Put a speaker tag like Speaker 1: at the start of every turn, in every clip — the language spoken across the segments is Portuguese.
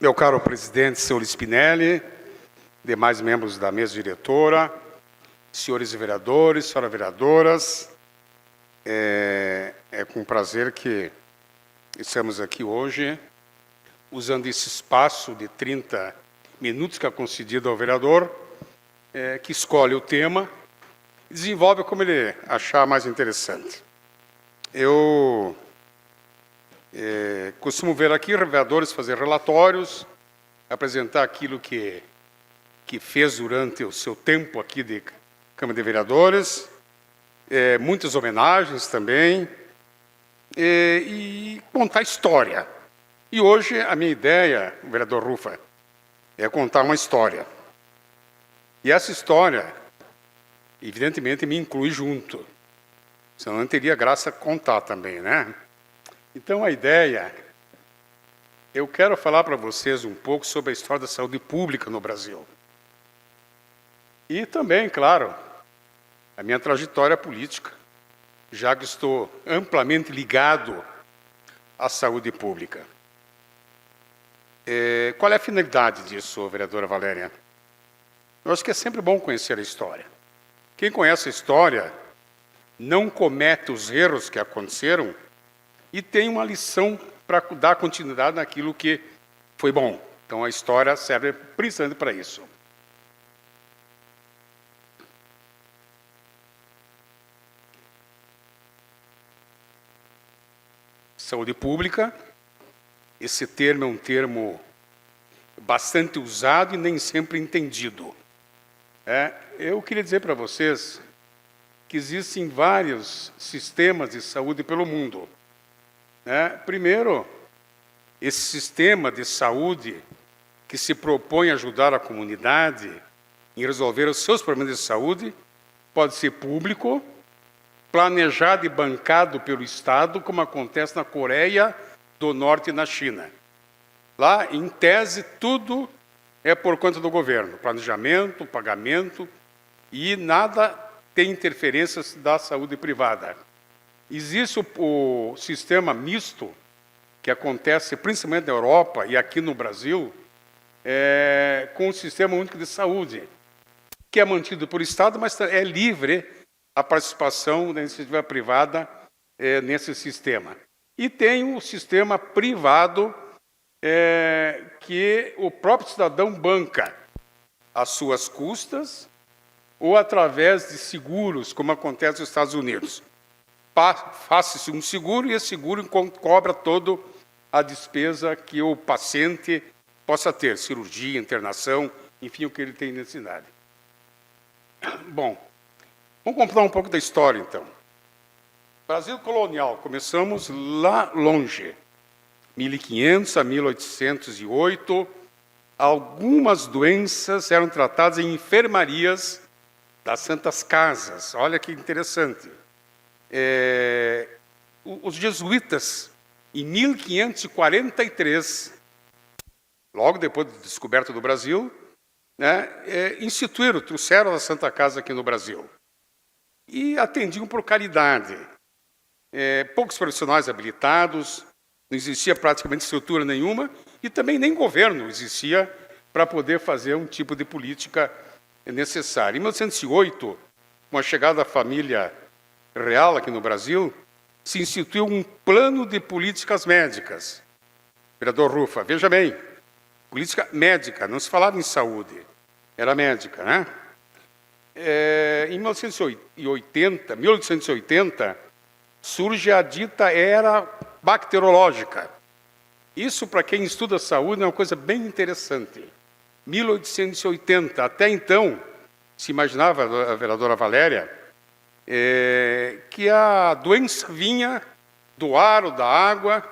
Speaker 1: Meu caro presidente, senhor Spinelli, demais membros da mesa diretora, senhores vereadores, senhoras vereadoras, é com prazer que estamos aqui hoje, usando esse espaço de 30 minutos que é concedido ao vereador, que escolhe o tema e desenvolve como ele achar mais interessante. Eu costumo ver aqui vereadores fazer relatórios, apresentar aquilo que fez durante o seu tempo aqui de Câmara de Vereadores, muitas homenagens também, e contar história. E hoje a minha ideia, vereador Rufa, é contar uma história. E essa história, evidentemente, me inclui junto. Senão não teria graça contar também, né? Então, a ideia, eu quero falar para vocês um pouco sobre a história da saúde pública no Brasil. E também, claro, a minha trajetória política, já que estou amplamente ligado à saúde pública. Qual é a finalidade disso, vereadora Valéria? Eu acho que é sempre bom conhecer a história. Quem conhece a história não comete os erros que aconteceram e tem uma lição para dar continuidade naquilo que foi bom. Então, a história serve principalmente para isso. Saúde pública, esse termo é um termo bastante usado e nem sempre entendido. Eu queria dizer para vocês que existem vários sistemas de saúde pelo mundo. Primeiro, esse sistema de saúde que se propõe a ajudar a comunidade em resolver os seus problemas de saúde pode ser público, planejado e bancado pelo Estado, como acontece na Coreia do Norte e na China. Lá, em tese, tudo é por conta do governo, planejamento, pagamento, e nada tem interferências da saúde privada. Existe o sistema misto, que acontece principalmente na Europa e aqui no Brasil, com o Sistema Único de Saúde, que é mantido por Estado, mas é livre a participação da iniciativa privada nesse sistema. E tem o sistema privado, que o próprio cidadão banca às suas custas ou através de seguros, como acontece nos Estados Unidos. Faça-se um seguro e esse seguro cobra toda a despesa que o paciente possa ter, cirurgia, internação, enfim, o que ele tem necessidade. Bom, vamos contar um pouco da história, então. Brasil colonial, começamos lá longe, 1500 a 1808, algumas doenças eram tratadas em enfermarias das Santas Casas. Olha que interessante. Os jesuítas, em 1543, logo depois da descoberta do Brasil, trouxeram a Santa Casa aqui no Brasil. E atendiam por caridade. Poucos profissionais habilitados, não existia praticamente estrutura nenhuma, e também nem governo existia para poder fazer um tipo de política necessária. Em 1908, com a chegada da família real aqui no Brasil, se instituiu um plano de políticas médicas. Vereador Rufa, veja bem, política médica, não se falava em saúde, era médica, né? Em 1880, surge a dita era bacteriológica. Isso, para quem estuda saúde, é uma coisa bem interessante. 1880, até então, se imaginava, a vereadora Valéria, que a doença vinha do ar ou da água,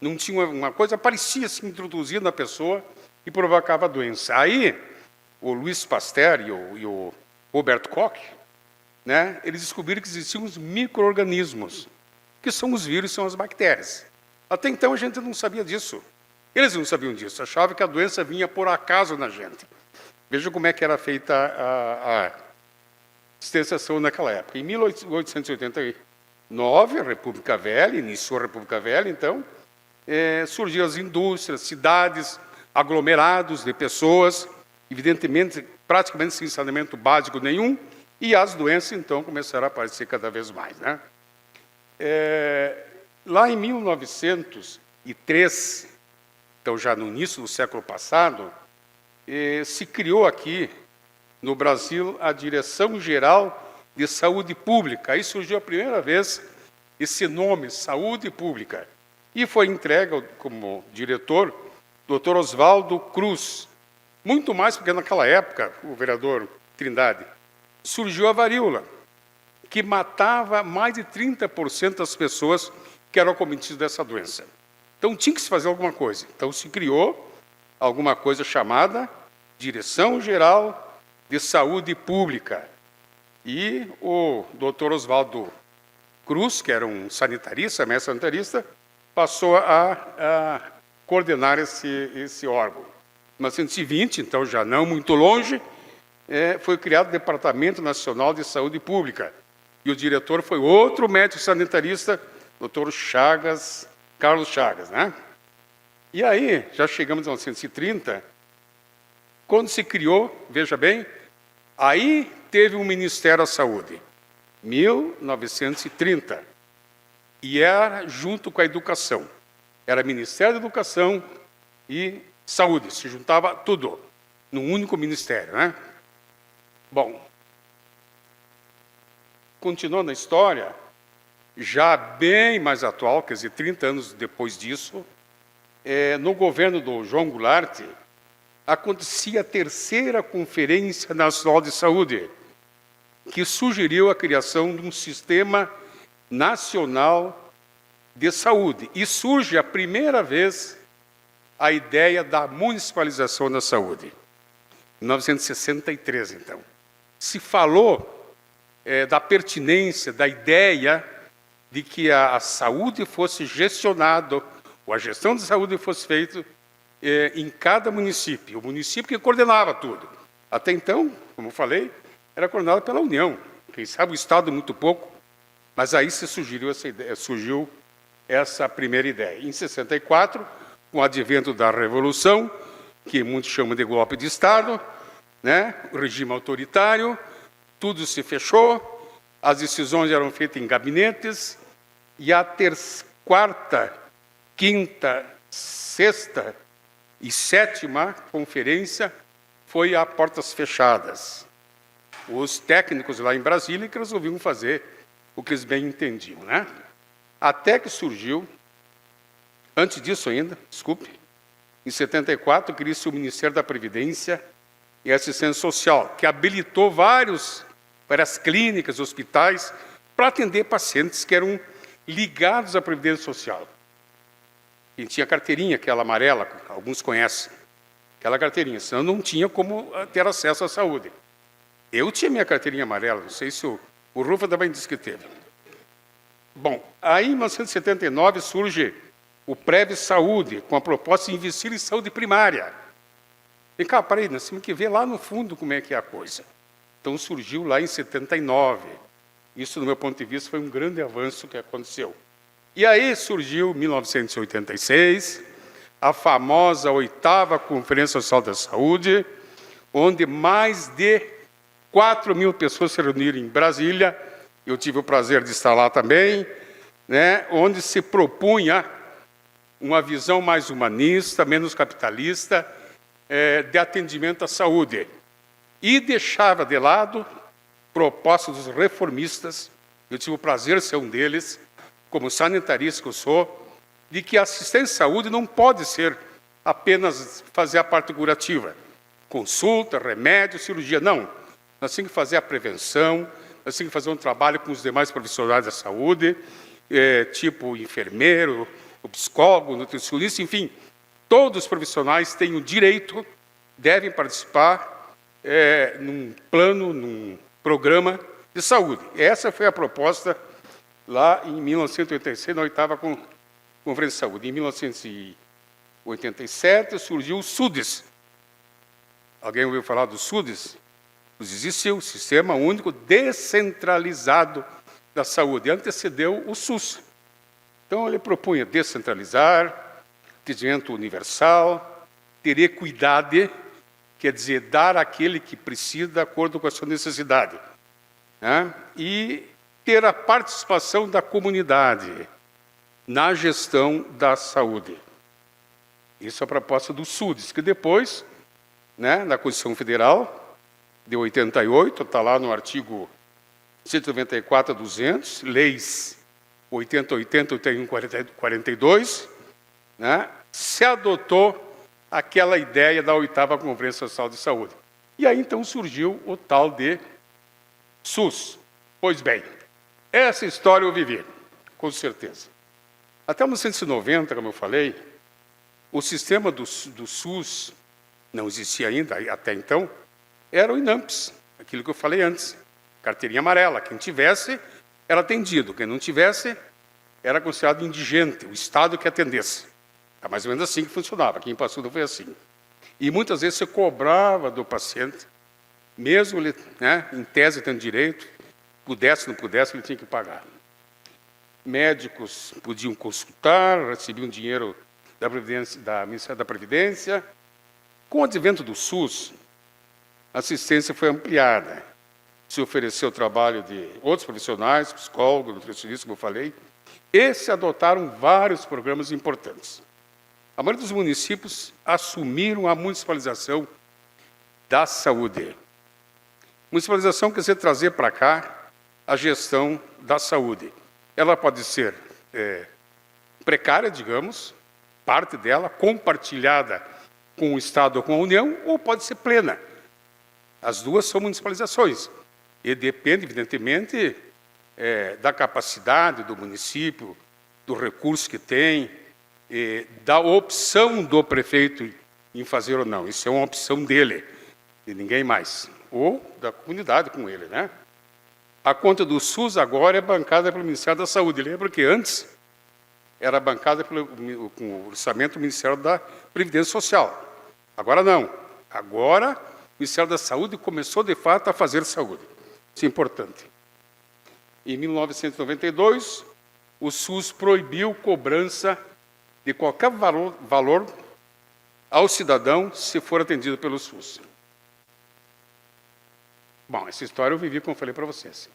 Speaker 1: não tinha uma coisa, parecia se introduzir na pessoa e provocava a doença. Aí, o Louis Pasteur e o Robert Koch, eles descobriram que existiam os micro-organismos, que são os vírus, são as bactérias. Até então a gente não sabia disso. Eles não sabiam disso, achavam que a doença vinha por acaso na gente. Veja como é que era feita a distanciação naquela época. Em 1889, a República Velha, iniciou a República Velha, então, surgiram as indústrias, cidades, aglomerados de pessoas, evidentemente, praticamente sem saneamento básico nenhum, e as doenças, então, começaram a aparecer cada vez mais, né? Lá em 1903, então já no início do século passado, se criou aqui no Brasil a Direção-Geral de Saúde Pública. Aí surgiu a primeira vez esse nome, Saúde Pública, e foi entregue como diretor Dr. Oswaldo Cruz. Muito mais porque naquela época, o vereador Trindade, surgiu a varíola, que matava mais de 30% das pessoas que eram acometidas dessa doença. Então tinha que se fazer alguma coisa. Então se criou alguma coisa chamada Direção-Geral de Saúde Pública. E o doutor Oswaldo Cruz, que era um sanitarista, mestre sanitarista, passou a coordenar esse órgão. Em 1920, então já não muito longe, foi criado o Departamento Nacional de Saúde Pública. E o diretor foi outro médico sanitarista, doutor Chagas, Carlos Chagas, né? E aí, já chegamos a 1930, quando se criou, veja bem, aí teve um Ministério da Saúde, 1930, e era junto com a educação. Era Ministério da Educação e Saúde, se juntava tudo num único ministério, né? Bom, continuando a história, já bem mais atual, quer dizer, 30 anos depois disso, no governo do João Goulart, acontecia a terceira Conferência Nacional de Saúde, que sugeriu a criação de um sistema nacional de saúde. E surge a primeira vez a ideia da municipalização da saúde. Em 1963, então. Se falou da pertinência, da ideia de que a saúde fosse gestionada, ou a gestão de saúde fosse feita em cada município. O município que coordenava tudo. Até então, como eu falei, era coordenado pela União. Quem sabe o Estado muito pouco, mas aí surgiu essa primeira ideia. Em 64, com o advento da Revolução, que muitos chamam de golpe de Estado, né? O regime autoritário, tudo se fechou, as decisões eram feitas em gabinetes, e a quarta, quinta, sexta e sétima conferência foi a portas fechadas. Os técnicos lá em Brasília que resolviam fazer o que eles bem entendiam, né? Até que surgiu, antes disso ainda, desculpe, em 74, cria-se o Ministério da Previdência e Assistência Social, que habilitou várias clínicas, hospitais, para atender pacientes que eram ligados à Previdência Social. E tinha carteirinha, aquela amarela, alguns conhecem, aquela carteirinha, senão não tinha como ter acesso à saúde. Eu tinha minha carteirinha amarela, não sei se o Rufa também disse que teve. Bom, aí em 1979 surge o Prev Saúde, com a proposta de investir em saúde primária. Vem cá, peraí, nós temos que ver lá no fundo como é que é a coisa. Então surgiu lá em 79. Isso, do meu ponto de vista, foi um grande avanço que aconteceu. E aí surgiu, em 1986, a famosa 8ª Conferência Nacional da Saúde, onde mais de 4.000 pessoas se reuniram em Brasília. Eu tive o prazer de estar lá também, né, onde se propunha uma visão mais humanista, menos capitalista, de atendimento à saúde. E deixava de lado propostas dos reformistas, eu tive o prazer de ser um deles, como sanitarista que eu sou, de que a assistência à saúde não pode ser apenas fazer a parte curativa, consulta, remédio, cirurgia, não. Nós temos que fazer a prevenção, nós temos que fazer um trabalho com os demais profissionais da saúde, tipo o enfermeiro, o psicólogo, o nutricionista, enfim, todos os profissionais têm o direito, devem participar num plano, num programa de saúde. Essa foi a proposta lá em 1986, na 8ª Conferência de Saúde. Em 1987 surgiu o SUDES. Alguém ouviu falar do SUDES? Existiu o Sistema Único Descentralizado da Saúde, antecedeu o SUS. Então ele propunha descentralizar, atendimento universal, ter equidade, quer dizer, dar àquele que precisa de acordo com a sua necessidade, né? E ter a participação da comunidade na gestão da saúde. Isso é a proposta do SUDES, que depois, né, na Constituição Federal, de 88, está lá no artigo 194 a 200, leis 80, 80, 81, 42, né, se adotou aquela ideia da 8ª Conferência Social de Saúde. E aí, então, surgiu o tal de SUS. Pois bem, essa história eu vivi, com certeza. Até 1990, como eu falei, o sistema do SUS, não existia ainda, até então, era o INAMPS, aquilo que eu falei antes, carteirinha amarela. Quem tivesse, era atendido. Quem não tivesse, era considerado indigente, o Estado que atendesse. É mais ou menos assim que funcionava. Aqui em Passo Fundo foi assim. E muitas vezes você cobrava do paciente, mesmo ele, né, em tese tendo direito, pudesse ou não pudesse, ele tinha que pagar. Médicos podiam consultar, recebiam dinheiro da Ministério da Previdência. Com o advento do SUS, a assistência foi ampliada. Se ofereceu o trabalho de outros profissionais, psicólogos, nutricionistas, como eu falei, e se adotaram vários programas importantes. A maioria dos municípios assumiram a municipalização da saúde. Municipalização quer dizer trazer para cá a gestão da saúde. Ela pode ser precária, digamos, parte dela, compartilhada com o Estado ou com a União, ou pode ser plena. As duas são municipalizações. E depende, evidentemente, da capacidade do município, do recurso que tem, da opção do prefeito em fazer ou não. Isso é uma opção dele, de ninguém mais. Ou da comunidade com ele, né? A conta do SUS agora é bancada pelo Ministério da Saúde. Lembra que antes era bancada com o orçamento do Ministério da Previdência Social. Agora não. Agora o Ministério da Saúde começou, de fato, a fazer saúde. Isso é importante. Em 1992, o SUS proibiu cobrança de qualquer valor ao cidadão se for atendido pelo SUS. Bom, essa história eu vivi, como eu falei para vocês.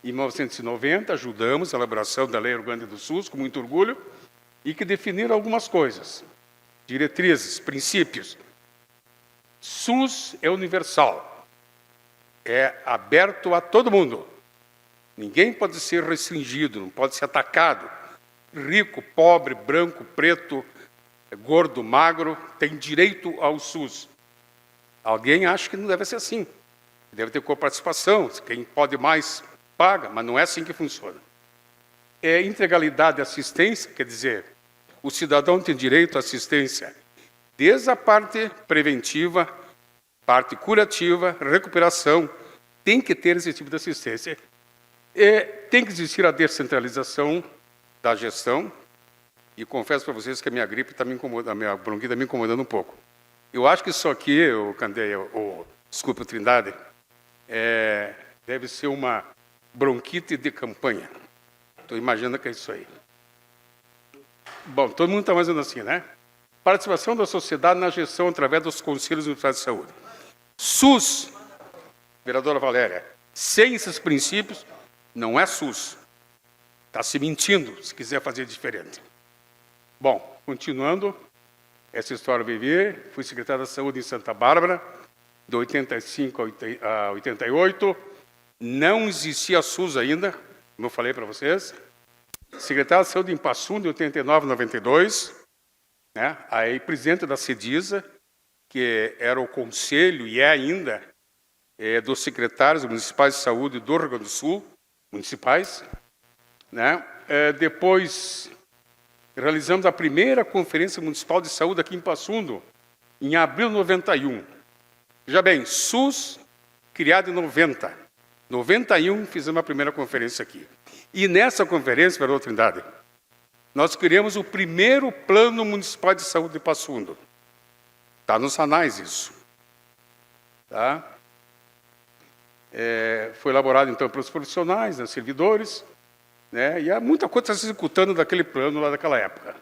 Speaker 1: Em 1990, ajudamos a elaboração da Lei Orgânica do SUS, com muito orgulho, e que definiram algumas coisas, diretrizes, princípios. SUS é universal, é aberto a todo mundo. Ninguém pode ser restringido, não pode ser atacado. Rico, pobre, branco, preto, gordo, magro, tem direito ao SUS. Alguém acha que não deve ser assim. Deve ter coparticipação, quem pode mais paga, mas não é assim que funciona. É integralidade de assistência, quer dizer, o cidadão tem direito à assistência desde a parte preventiva, parte curativa, recuperação, tem que ter esse tipo de assistência. Tem que existir a descentralização da gestão, e confesso para vocês que a minha gripe está me incomodando, a minha bronquite está me incomodando um pouco. Eu acho que isso aqui, o Candeia, desculpa, Trindade, deve ser uma bronquite de campanha. Estou imaginando que é isso aí. Bom, todo mundo está mais ou menos assim, né? Participação da sociedade na gestão através dos conselhos municipais de saúde. SUS, vereadora Valéria, sem esses princípios, não é SUS. Está se mentindo, se quiser fazer diferente. Bom, continuando, essa história eu vivi, fui secretário da Saúde em Santa Bárbara, de 85 a 88, não existia SUS ainda, como eu falei para vocês. Secretário da Saúde em Passo Fundo, de 89 a 92, né? Aí presidente da CEDISA, que era o conselho, e é ainda, dos secretários municipais de saúde do Rio Grande do Sul, municipais, né? Depois, realizamos a primeira Conferência Municipal de Saúde aqui em Passo Fundo, em abril de 91. Veja bem, SUS, criado em 90. 91, fizemos a primeira conferência aqui. E nessa conferência, vereador Trindade, nós criamos o primeiro Plano Municipal de Saúde de Passo Fundo. Está nos anais isso. Tá? Foi elaborado, então, pelos profissionais, né, servidores, né, e há muita coisa está se executando daquele plano lá daquela época.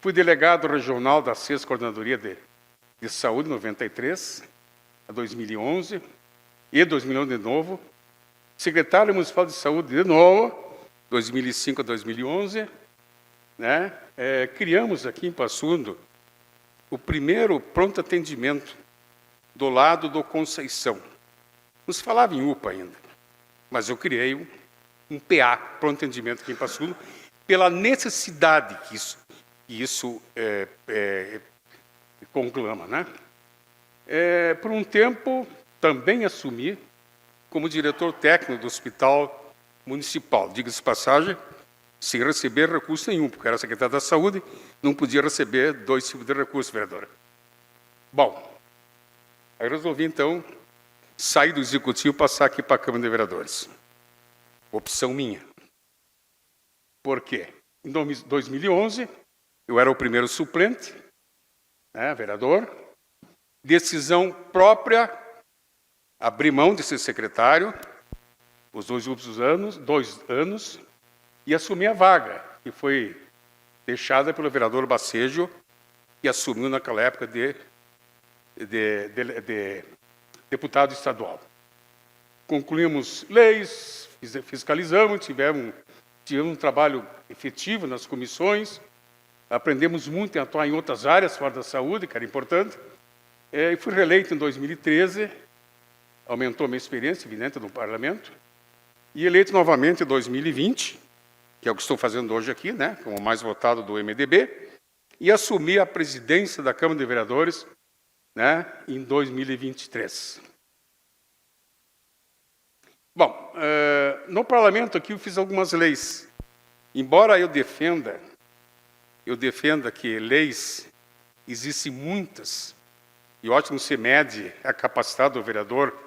Speaker 1: Fui delegado regional da 6ª Coordenadoria de de saúde, 93 a 2011, e 2011 de novo. Secretário municipal de saúde de novo, 2005 a 2011. Né? Criamos aqui em Passo Fundo o primeiro pronto atendimento do lado do Conceição. Não se falava em UPA ainda, mas eu criei um PA, pronto atendimento aqui em Passo Fundo, pela necessidade que isso conclama. Né? Por um tempo, também assumi como diretor técnico do Hospital Municipal, diga-se de passagem, sem receber recurso nenhum, porque era secretário da Saúde, não podia receber 2 tipos de recurso, vereadora. Bom, aí resolvi, então, sair do Executivo e passar aqui para a Câmara de Vereadores. Opção minha. Por quê? Em 2011, eu era o primeiro suplente, né, vereador, decisão própria, abri mão de ser secretário, os 2 últimos anos, 2 anos, e assumi a vaga, que foi deixada pelo vereador Bacejo, que assumiu naquela época de deputado estadual. Concluímos leis, fiscalizamos, tivemos um trabalho efetivo nas comissões, aprendemos muito em atuar em outras áreas fora da saúde, que era importante, e fui reeleito em 2013, aumentou a minha experiência, evidente, no parlamento, e eleito novamente em 2020, que é o que estou fazendo hoje aqui, né, como mais votado do MDB, e assumi a presidência da Câmara de Vereadores, né, em 2023. Bom, no parlamento aqui eu fiz algumas leis. Embora eu defenda que leis existem muitas, e ótimo se mede a capacidade do vereador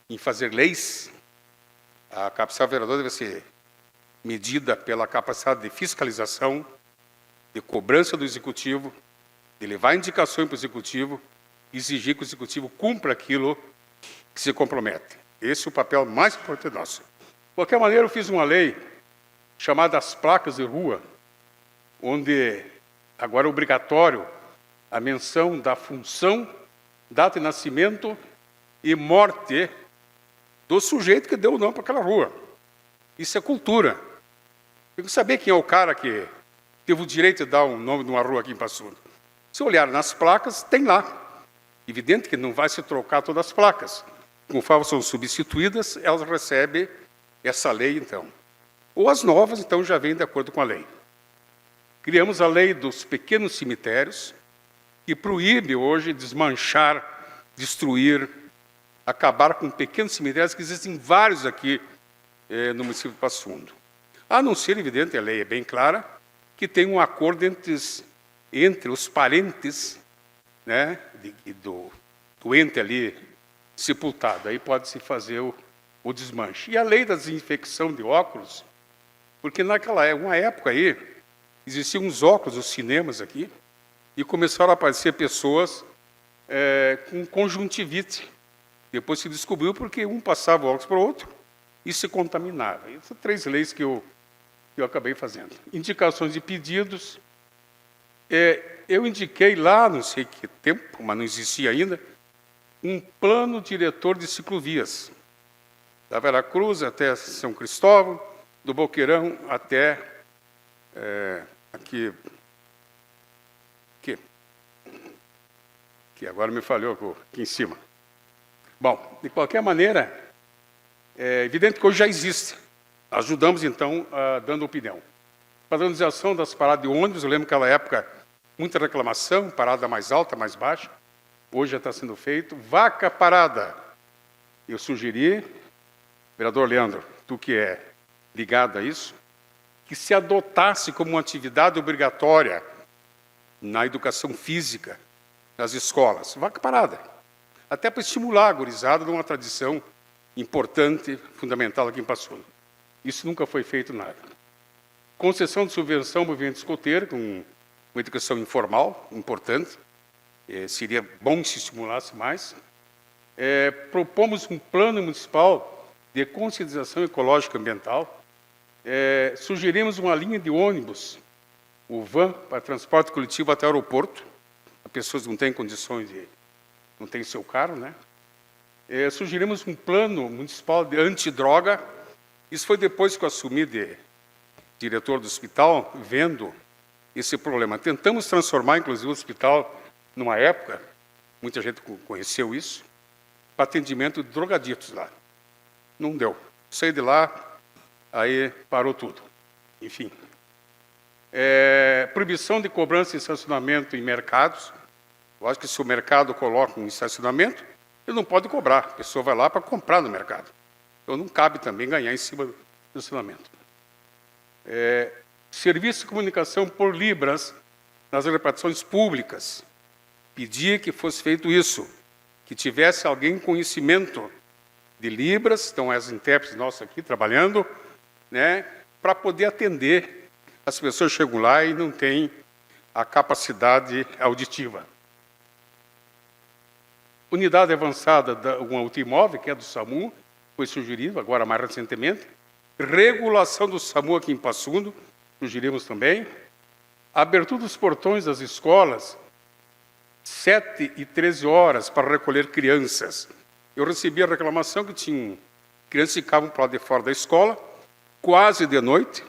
Speaker 1: em fazer leis, a capacidade do vereador deve ser medida pela capacidade de fiscalização, de cobrança do Executivo, de levar indicações para o Executivo, exigir que o Executivo cumpra aquilo que se compromete. Esse é o papel mais importante nosso. De qualquer maneira, eu fiz uma lei chamada as placas de rua, onde agora é obrigatório a menção da função, data de nascimento e morte do sujeito que deu o nome para aquela rua. Isso é cultura. Tem que saber quem é o cara que teve o direito de dar o nome de uma rua aqui em Passo Fundo. Se olhar nas placas, tem lá. Evidente que não vai se trocar todas as placas. Conforme são substituídas, elas recebem essa lei, então. Ou as novas, então, já vêm de acordo com a lei. Criamos a lei dos pequenos cemitérios, que proíbe hoje desmanchar, destruir, acabar com pequenos cemitérios, que existem vários aqui no município de Passo Fundo. A não ser, evidente, a lei é bem clara, que tem um acordo entre os parentes, né, do ente ali sepultado. Aí pode-se fazer o desmanche. E a lei da desinfecção de óculos, porque naquela época aí, existiam uns óculos, os cinemas aqui, e começaram a aparecer pessoas com conjuntivite. Depois se descobriu porque um passava o óculos para o outro e se contaminava. Essas 3 leis que eu acabei fazendo. Indicações de pedidos. Eu indiquei lá, não sei que tempo, mas não existia ainda, um plano diretor de ciclovias. Da Veracruz até São Cristóvão, do Boqueirão até aqui, que agora me falhou aqui em cima. Bom, de qualquer maneira, é evidente que hoje já existe. Ajudamos, então, dando opinião. Padronização das paradas de ônibus, eu lembro que naquela época, muita reclamação, parada mais alta, mais baixa. Hoje já está sendo feito. Vaca parada. Eu sugeri, vereador Leandro, tu que é ligado a isso, que se adotasse como uma atividade obrigatória na educação física nas escolas. Vaca parada. Até para estimular a gurizada numa tradição importante, fundamental aqui em Passo Fundo. Isso nunca foi feito nada. Concessão de subvenção ao movimento escoteiro, com uma educação informal, importante. Seria bom que se estimulasse mais. Propomos um plano municipal de conscientização ecológica e ambiental. Sugerimos uma linha de ônibus, o van, para transporte coletivo até o aeroporto. As pessoas não têm condições não tem seu carro, né? Sugerimos um plano municipal de antidroga. Isso foi depois que eu assumi de diretor do hospital, vendo esse problema. Tentamos transformar, inclusive, o hospital, numa época, muita gente conheceu isso, para atendimento de drogaditos lá. Não deu. Saí de lá, aí parou tudo. Enfim. Proibição de cobrança de estacionamento em mercados. Eu acho que se o mercado coloca um estacionamento, ele não pode cobrar. A pessoa vai lá para comprar no mercado. Então não cabe também ganhar em cima do estacionamento. Serviço de comunicação por libras nas repartições públicas. Pedia que fosse feito isso, que tivesse alguém com conhecimento de libras, estão as intérpretes nossas aqui trabalhando, né, para poder atender. As pessoas chegam lá e não têm a capacidade auditiva. Unidade avançada da um automóvel, que é do SAMU, foi sugerido, agora mais recentemente. Regulação do SAMU aqui em Passo Fundo, sugerimos também. Abertura dos portões das escolas, 7 e 13 horas, para recolher crianças. Eu recebi a reclamação que tinha crianças que ficavam para lá de fora da escola, quase de noite,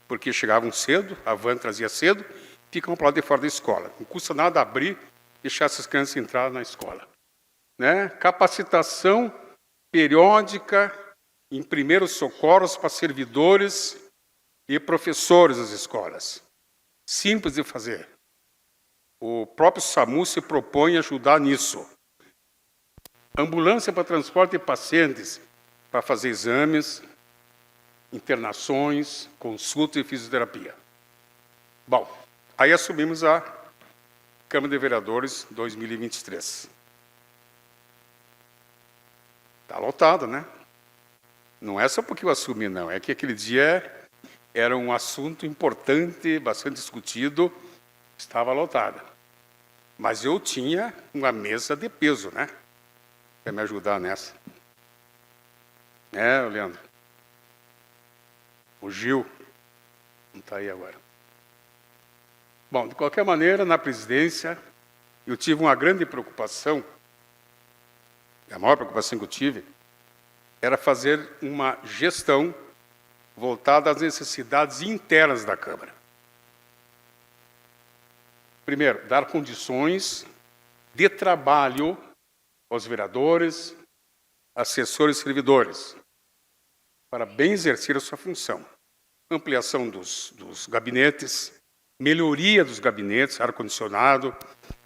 Speaker 1: porque chegavam cedo, a van trazia cedo, ficam para lá de fora da escola. Não custa nada abrir, deixar essas crianças entrar na escola. Né? Capacitação periódica em primeiros socorros para servidores e professores das escolas. Simples de fazer. O próprio SAMU se propõe a ajudar nisso. Ambulância para transporte de pacientes, para fazer exames, internações, consulta e fisioterapia. Bom, aí assumimos a Câmara de Vereadores 2023. Está lotado, né? Não é só porque eu assumi, não. É que aquele dia era um assunto importante, bastante discutido, estava lotada. Mas eu tinha uma mesa de peso, né? Quer me ajudar nessa? Leandro. O Gil não está aí agora. Bom, de qualquer maneira, na presidência, eu tive uma grande preocupação, a maior preocupação que eu tive, era fazer uma gestão voltada às necessidades internas da Câmara. Primeiro, dar condições de trabalho aos vereadores, assessores e servidores, para bem exercer a sua função. Ampliação dos gabinetes, melhoria dos gabinetes, ar-condicionado,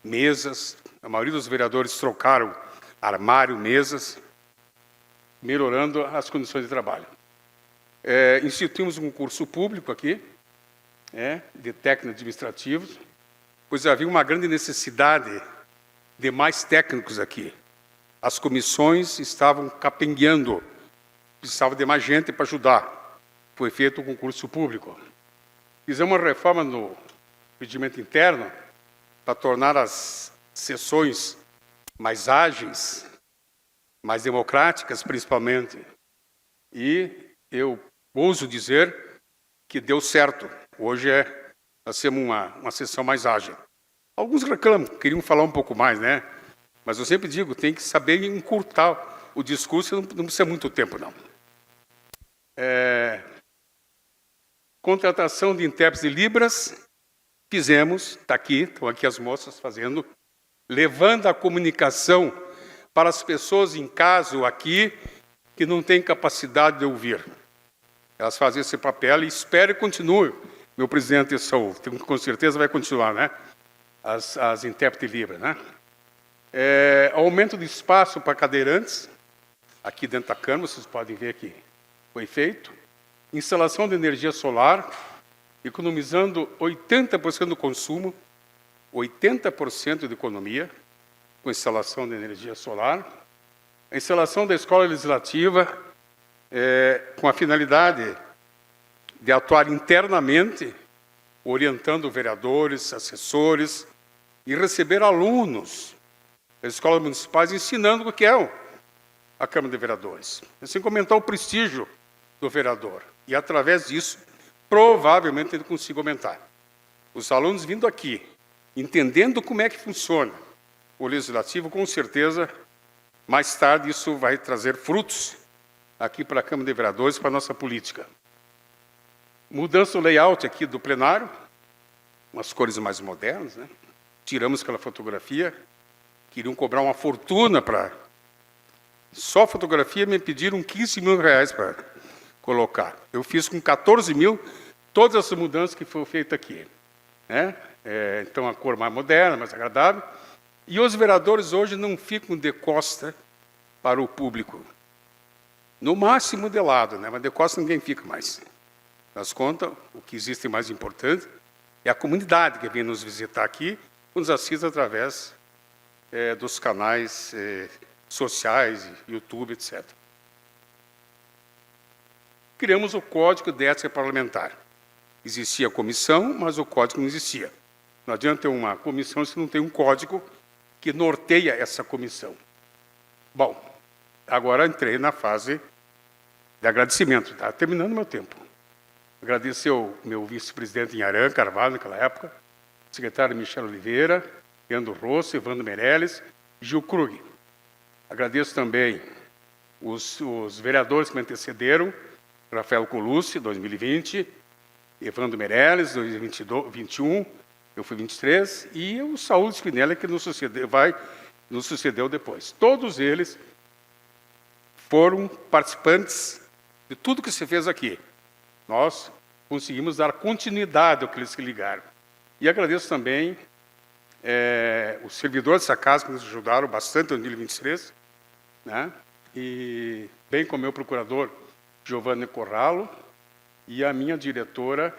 Speaker 1: mesas. A maioria dos vereadores trocaram armário, mesas, melhorando as condições de trabalho. Instituímos um concurso público aqui, de técnicos administrativos, pois havia uma grande necessidade de mais técnicos aqui. As comissões estavam capengueando, precisava de mais gente para ajudar. Foi feito um concurso público. Fizemos uma reforma no regimento interno para tornar as sessões mais ágeis, mais democráticas, principalmente. E eu ouso dizer que deu certo. Hoje nós temos uma sessão mais ágil. Alguns reclamam, queriam falar um pouco mais, né? Mas eu sempre digo, tem que saber encurtar o discurso, não precisa muito tempo, não. Contratação de intérpretes de Libras, fizemos, está aqui, estão aqui as moças fazendo, levando a comunicação para as pessoas em casa aqui que não têm capacidade de ouvir. Elas fazem esse papel e espero que continue. Meu presidente Saúl, com certeza vai continuar, né? As intérpretes de Libras, né? Aumento de espaço para cadeirantes, aqui dentro da Câmara, vocês podem ver aqui, foi feito. Instalação de energia solar, economizando 80% do consumo, 80% de economia, com instalação de energia solar. A instalação da escola legislativa, com a finalidade de atuar internamente, orientando vereadores, assessores, e receber alunos das escolas municipais, ensinando o que é a Câmara de Vereadores. Assim, aumentar o prestígio do vereador. E, através disso, provavelmente ele consiga aumentar. Os alunos vindo aqui, entendendo como é que funciona, o Legislativo, com certeza, mais tarde isso vai trazer frutos aqui para a Câmara de Vereadores, para a nossa política. Mudança do layout aqui do plenário, umas cores mais modernas, né? Tiramos aquela fotografia, queriam cobrar uma fortuna para... Só fotografia me pediram 15 mil reais para colocar. Eu fiz com 14 mil todas as mudanças que foram feitas aqui, né? Então, a cor mais moderna, mais agradável. E os vereadores hoje não ficam de costa para o público. No máximo de lado, né? Mas de costa ninguém fica mais. Nas contas, o que existe mais importante é a comunidade que vem nos visitar aqui, nos assiste através dos canais sociais, YouTube, etc. Criamos o Código de Ética Parlamentar. Existia a comissão, mas o código não existia. Não adianta ter uma comissão se não tem um código que norteia essa comissão. Bom, agora entrei na fase de agradecimento. Está terminando meu tempo. Agradecer ao meu vice-presidente Inharã Carvalho, naquela época, secretário Michel Oliveira, Leandro Rosso, Evandro Meirelles, Gil Krug. Agradeço também os vereadores que me antecederam, Rafael Colucci, 2020, Evandro Meirelles, 2021, eu fui 23, e o Saúl Spinelli, que nos sucedeu depois. Todos eles foram participantes de tudo que se fez aqui. Nós conseguimos dar continuidade ao que eles se ligaram. E agradeço também os servidores dessa casa, que nos ajudaram bastante em 2023, né? E bem como o meu procurador, Giovanni Corralo, e a minha diretora,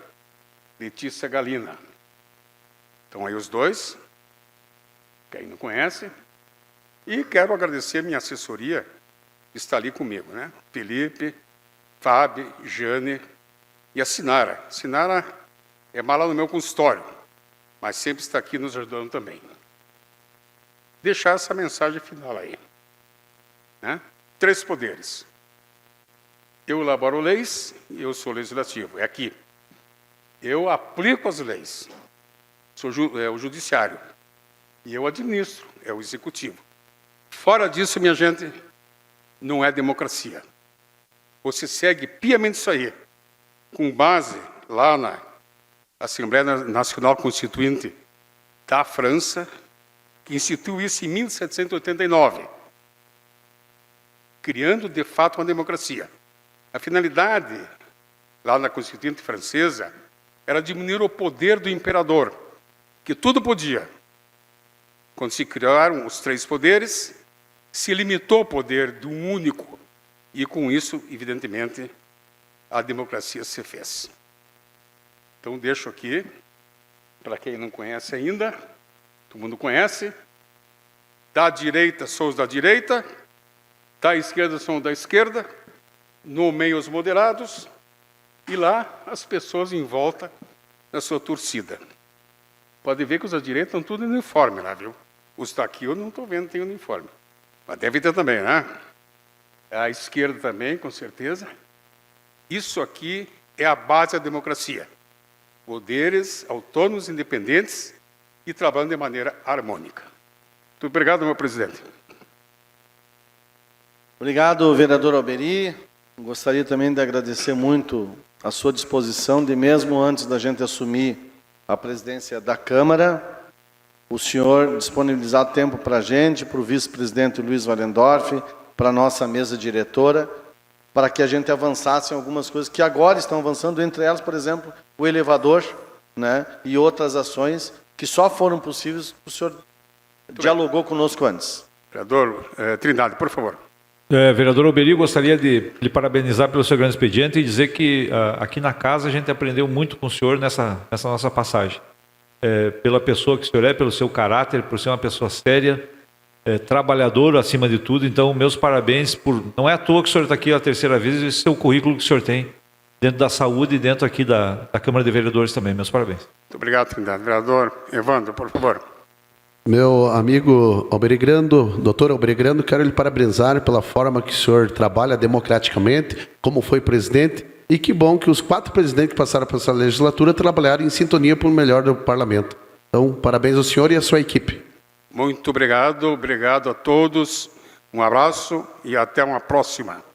Speaker 1: Letícia Galina. Então, aí os dois, quem não conhece. E quero agradecer a minha assessoria, que está ali comigo, né? Felipe, Fábio, Jane e a Sinara. Sinara é mala no meu consultório, mas sempre está aqui nos ajudando também. Deixar essa mensagem final aí, né? 3 poderes. Eu elaboro leis e eu sou legislativo. É aqui. Eu aplico as leis. Sou o judiciário. E eu administro. É o executivo. Fora disso, minha gente, não é democracia. Você segue piamente isso aí, com base lá na Assembleia Nacional Constituinte da França, que instituiu isso em 1789, criando, de fato, uma democracia. A finalidade, lá na Constituinte francesa, era diminuir o poder do imperador, que tudo podia. Quando se criaram os 3 poderes, se limitou ao poder de um único, e com isso, evidentemente, a democracia se fez. Então, deixo aqui, para quem não conhece ainda, todo mundo conhece, da direita sou os da direita, da esquerda são os da esquerda, no meio os moderados, e lá as pessoas em volta da sua torcida. Pode ver que os da direita estão tudo em uniforme lá, viu? Os daqui eu não estou vendo tem uniforme. Mas deve ter também, né? A esquerda também, com certeza. Isso aqui é a base da democracia. Poderes autônomos, independentes e trabalhando de maneira harmônica. Muito obrigado, meu presidente.
Speaker 2: Obrigado, vereador Alberi. Gostaria também de agradecer muito a sua disposição de, mesmo antes da gente assumir a presidência da Câmara, o senhor disponibilizar tempo para a gente, para o vice-presidente Luiz Wallendorf, para a nossa mesa diretora, para que a gente avançasse em algumas coisas que agora estão avançando, entre elas, por exemplo, o elevador, né, e outras ações que só foram possíveis porque o senhor dialogou conosco antes.
Speaker 1: Vereador Trindade, por favor.
Speaker 3: Vereador Alberi, gostaria de lhe parabenizar pelo seu grande expediente e dizer que aqui na casa a gente aprendeu muito com o senhor nessa nossa passagem. Pela pessoa que o senhor é, pelo seu caráter, por ser uma pessoa séria, trabalhador acima de tudo. Então, meus parabéns por... Não é à toa que o senhor está aqui a 3ª vez, esse é o currículo que o senhor tem dentro da saúde e dentro aqui da Câmara de Vereadores também. Meus parabéns.
Speaker 1: Muito obrigado, Trindade. Vereador Evandro, por favor.
Speaker 4: Meu amigo Alberigrando, doutor Alberigrando, quero lhe parabenizar pela forma que o senhor trabalha democraticamente, como foi presidente, e que bom que os 4 presidentes que passaram por essa legislatura trabalharam em sintonia por melhor do parlamento. Então, parabéns ao senhor e à sua equipe.
Speaker 1: Muito obrigado, obrigado a todos. Um abraço e até uma próxima.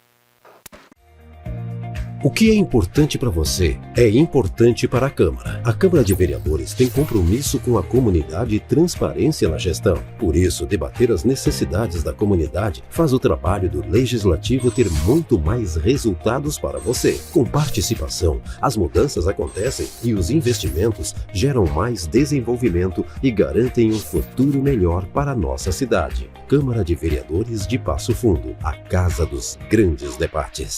Speaker 5: O que é importante para você é importante para a Câmara. A Câmara de Vereadores tem compromisso com a comunidade e transparência na gestão. Por isso, debater as necessidades da comunidade faz o trabalho do Legislativo ter muito mais resultados para você. Com participação, as mudanças acontecem e os investimentos geram mais desenvolvimento e garantem um futuro melhor para a nossa cidade. Câmara de Vereadores de Passo Fundo, a casa dos grandes debates.